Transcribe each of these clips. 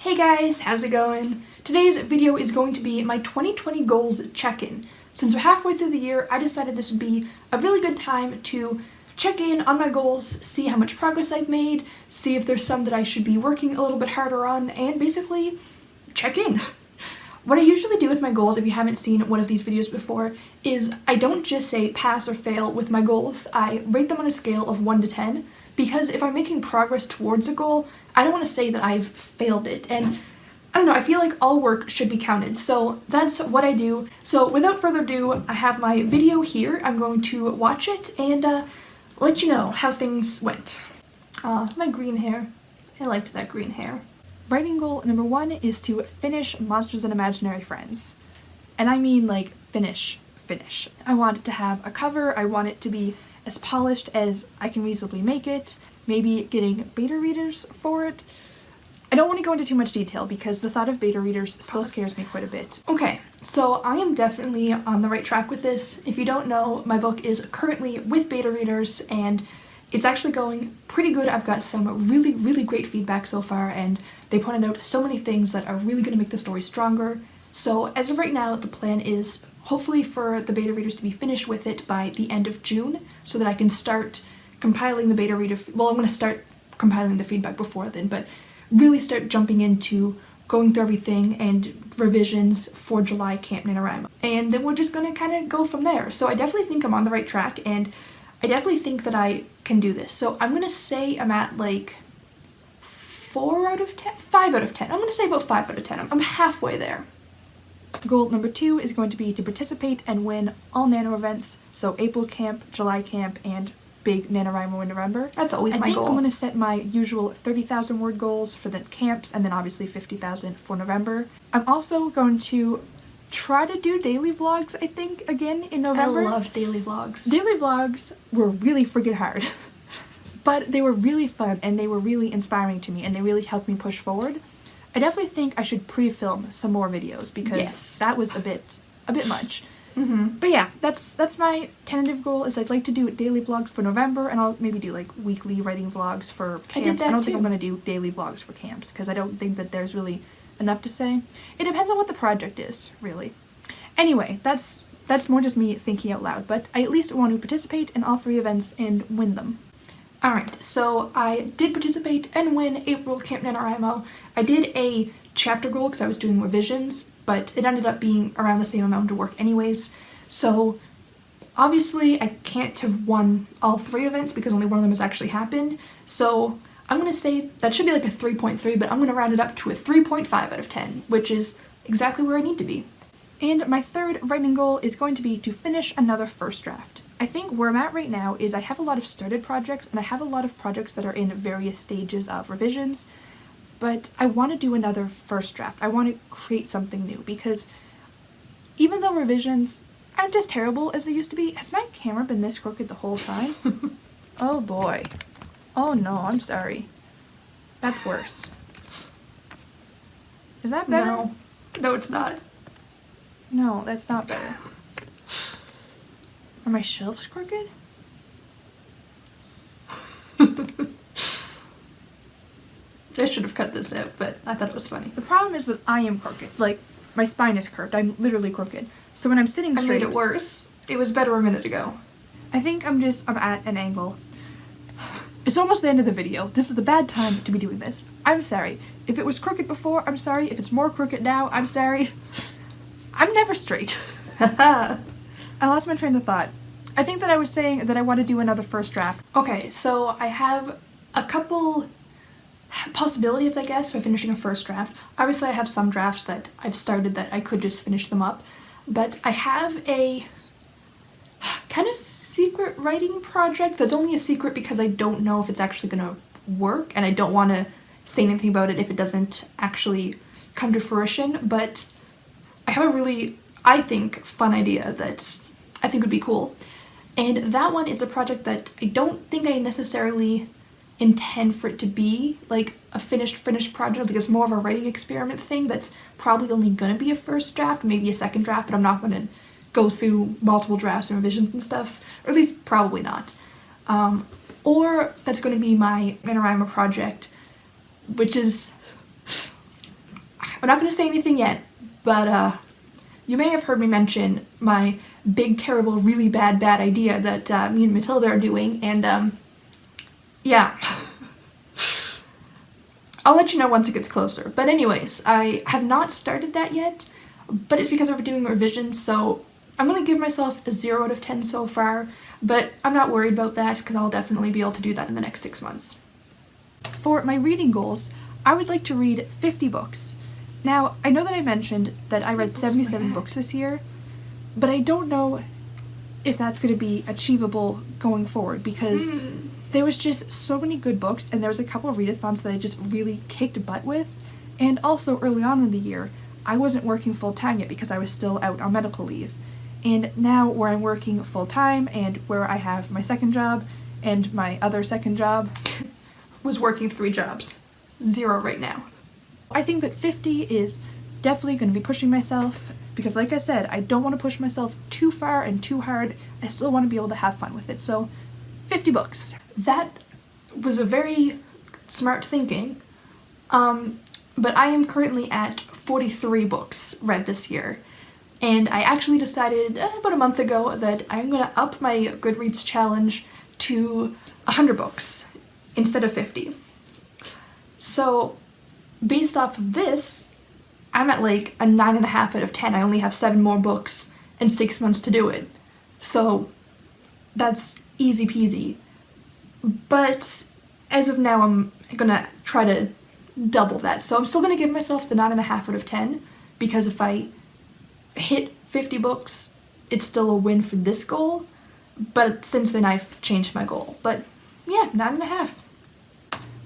Hey guys, how's it going? Today's video is going to be my 2020 goals check-in. Since we're halfway through the year, I decided this would be a really good time to check in on my goals, see how much progress I've made, see if there's some that I should be working a little bit harder on, and basically check in. What I usually do with my goals, if you haven't seen one of these videos before, is I don't just say pass or fail with my goals. I rate them on a scale of 1 to 10, because if I'm making progress towards a goal, I don't want to say that I've failed it, and I don't know, I feel like all work should be counted, so that's what I do. So without further ado, I have my video here. I'm going to watch it and let you know how things went. My green hair. I liked that green hair. Writing goal number 1 is to finish Monsters and Imaginary Friends. And I mean like finish. I want it to have a cover, I want it to be as polished as I can reasonably make it, maybe getting beta readers for it. I don't want to go into too much detail because the thought of beta readers still scares me quite a bit. Okay, so I am definitely on the right track with this. If you don't know, my book is currently with beta readers and it's actually going pretty good. I've got some really great feedback so far and they pointed out so many things that are really going to make the story stronger. So as of right now, the plan is hopefully for the beta readers to be finished with it by the end of June so that I can start compiling the beta reader, well, I'm going to start compiling the feedback before then, but really start jumping into going through everything and revisions for July Camp NaNoWriMo. And then we're just going to kind of go from there. So I definitely think I'm on the right track and I definitely think that I can do this. So I'm going to say I'm at like 4 out of 10? 5 out of 10. I'm going to say about 5 out of 10. I'm halfway there. Goal number 2 is going to be to participate and win all Nano events, so April Camp, July Camp, and big NaNoWriMo in November. That's always my goal. I'm going to set my usual 30,000 word goals for the camps and then obviously 50,000 for November. I'm also going to try to do daily vlogs, I think, again in November. I love daily vlogs. Daily vlogs were really friggin' hard, but they were really fun and they were really inspiring to me and they really helped me push forward. I definitely think I should pre-film some more videos because that was a bit much. But yeah, that's my tentative goal is I'd like to do daily vlogs for November and I'll maybe do like weekly writing vlogs for camps. I don't think I'm going to do daily vlogs for camps because I don't think that there's really enough to say. It depends on what the project is, really. Anyway, that's more just me thinking out loud, but I at least want to participate in all 3 events and win them. Alright, so I did participate and win April Camp NaNoWriMo. I did a chapter goal because I was doing revisions, but it ended up being around the same amount of work anyways. So obviously I can't have won all 3 events because only one of them has actually happened. So I'm going to say that should be like a 3.3, but I'm going to round it up to a 3.5 out of 10, which is exactly where I need to be. And my 3rd writing goal is going to be to finish another first draft. I think where I'm at right now is I have a lot of started projects and I have a lot of projects that are in various stages of revisions, but I want to do another first draft. I want to create something new because even though revisions aren't as terrible as they used to be, has my camera been this crooked the whole time? Oh boy. Oh no, I'm sorry. That's worse. Is that better? No, it's not. No, that's not better. Are my shelves crooked? I should have cut this out, but I thought it was funny. The problem is that I am crooked. Like, my spine is curved. I'm literally crooked. So when I'm sitting straight... I made it worse. It was better a minute ago. I think I'm at an angle. It's almost the end of the video. This is the bad time to be doing this. I'm sorry. If it was crooked before, I'm sorry. If it's more crooked now, I'm sorry. I'm never straight. I lost my train of thought. I think that I was saying that I want to do another first draft. Okay, so I have a couple possibilities, I guess, for finishing a first draft. Obviously, I have some drafts that I've started that I could just finish them up, but I have a kind of secret writing project that's only a secret because I don't know if it's actually going to work, and I don't want to say anything about it if it doesn't actually come to fruition, but I have a really, I think, fun idea that I think would be cool. And that one, it's a project that I don't think I necessarily intend for it to be like a finished project. Like it's more of a writing experiment thing that's probably only going to be a first draft, maybe a second draft, but I'm not going to go through multiple drafts and revisions and stuff, or at least probably not. Or that's going to be my NaNoWriMo project, which is I'm not going to say anything yet, but you may have heard me mention my big, terrible, really bad idea that me and Matilda are doing, and yeah. I'll let you know once it gets closer. But anyways, I have not started that yet, but it's because I'm doing revisions, so I'm going to give myself a 0 out of 10 so far, but I'm not worried about that because I'll definitely be able to do that in the next 6 months. For my reading goals, I would like to read 50 books. Now, I know that I mentioned that I read 77 books this year, but I don't know if that's going to be achievable going forward because there was just so many good books, and there was a couple of readathons that I just really kicked butt with. And also early on in the year, I wasn't working full-time yet because I was still out on medical leave. And now where I'm working full-time and where I have my second job and my other second job was working 3 jobs. 0 right now. I think that 50 is definitely going to be pushing myself because like I said, I don't want to push myself too far and too hard. I still want to be able to have fun with it. So 50 books. That was a very smart thinking, but I am currently at 43 books read this year, and I actually decided about a month ago that I'm going to up my Goodreads challenge to 100 books instead of 50. So based off of this, I'm at like a 9.5 out of 10. I only have 7 more books and 6 months to do it. So that's easy peasy. But as of now, I'm gonna try to double that. So I'm still gonna give myself the 9.5 out of 10 because if I hit 50 books, it's still a win for this goal. But since then, I've changed my goal. But yeah, 9.5.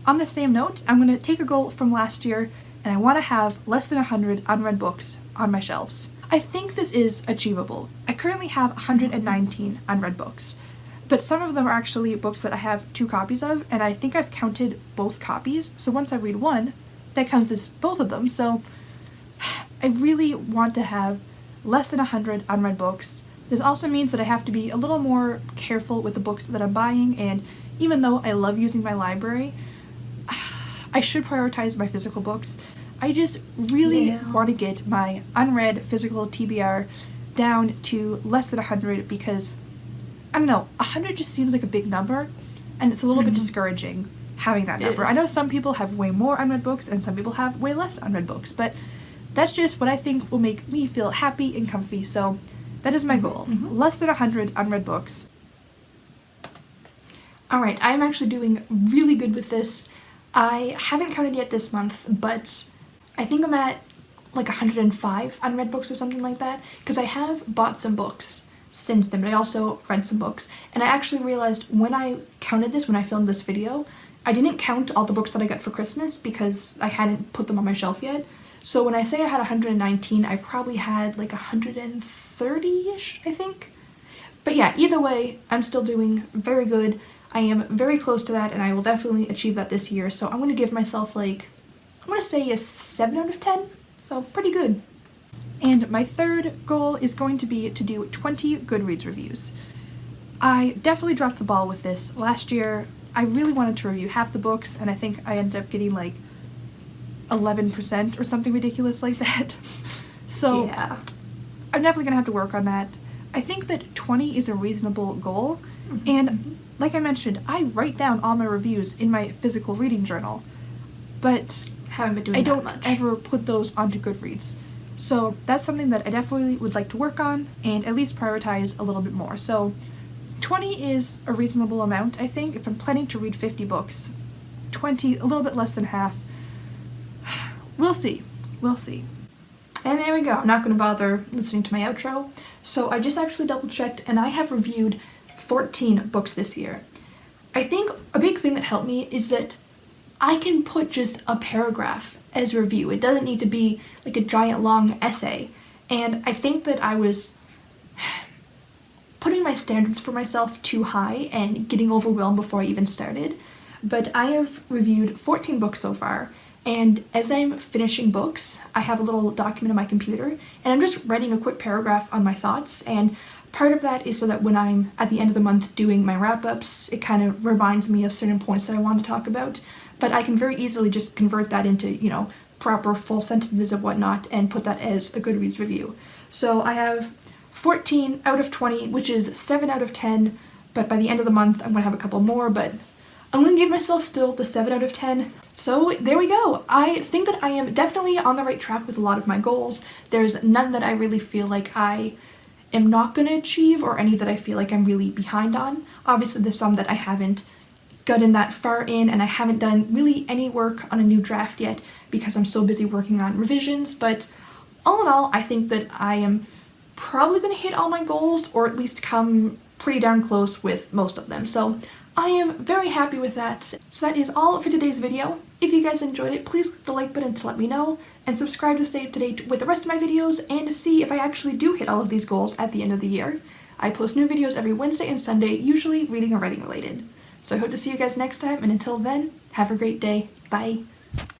On the same note, I'm gonna take a goal from last year, and I want to have less than 100 unread books on my shelves. I think this is achievable. I currently have 119 unread books. But some of them are actually books that I have 2 copies of, and I think I've counted both copies. So once I read one, that counts as both of them. So I really want to have less than 100 unread books. This also means that I have to be a little more careful with the books that I'm buying, and even though I love using my library, I should prioritize my physical books. I just really want to get my unread physical TBR down to less than 100 because I don't know, 100 just seems like a big number, and it's a little bit discouraging having that number. I know some people have way more unread books and some people have way less unread books, but that's just what I think will make me feel happy and comfy, so that is my goal. Less than 100 unread books. Alright, I'm actually doing really good with this. I haven't counted yet this month, but I think I'm at like 105 unread books or something like that, because I have bought some books since then, but I also read some books, and I actually realized when I counted this, when I filmed this video, I didn't count all the books that I got for Christmas because I hadn't put them on my shelf yet. So when I say I had 119, I probably had like 130-ish, I think. But yeah, either way, I'm still doing very good. I am very close to that, and I will definitely achieve that this year. So I'm going to give myself like, I'm going to say a 7 out of 10. So pretty good. And my third goal is going to be to do 20 Goodreads reviews. I definitely dropped the ball with this. Last year, I really wanted to review half the books, and I think I ended up getting like 11% or something ridiculous like that. So yeah, I'm definitely gonna have to work on that. I think that 20 is a reasonable goal, and like I mentioned, I write down all my reviews in my physical reading journal, but haven't been doing I don't that much. ever put those onto Goodreads. So that's something that I definitely would like to work on and at least prioritize a little bit more. So 20 is a reasonable amount, I think. If I'm planning to read 50 books, 20, a little bit less than half. We'll see. We'll see. And there we go. I'm not going to bother listening to my outro. So I just actually double checked, and I have reviewed 14 books this year. I think a big thing that helped me is that I can put just a paragraph as a review. It doesn't need to be like a giant long essay. And I think that I was putting my standards for myself too high and getting overwhelmed before I even started. But I have reviewed 14 books so far, and as I'm finishing books, I have a little document on my computer, and I'm just writing a quick paragraph on my thoughts, and part of that is so that when I'm at the end of the month doing my wrap-ups, it kind of reminds me of certain points that I want to talk about, but I can very easily just convert that into, proper full sentences and whatnot and put that as a Goodreads review. So I have 14 out of 20, which is 7 out of 10, but by the end of the month I'm gonna have a couple more, but I'm gonna give myself still the 7 out of 10. So there we go. I think that I am definitely on the right track with a lot of my goals. There's none that I really feel like I am not gonna achieve or any that I feel like I'm really behind on. Obviously there's some that I haven't gotten that far in and I haven't done really any work on a new draft yet because I'm so busy working on revisions, but all in all I think that I am probably going to hit all my goals or at least come pretty darn close with most of them. So I am very happy with that. So that is all for today's video. If you guys enjoyed it, please click the like button to let me know and subscribe to stay up to date with the rest of my videos and to see if I actually do hit all of these goals at the end of the year. I post new videos every Wednesday and Sunday, usually reading or writing related. So I hope to see you guys next time, and until then, have a great day. Bye!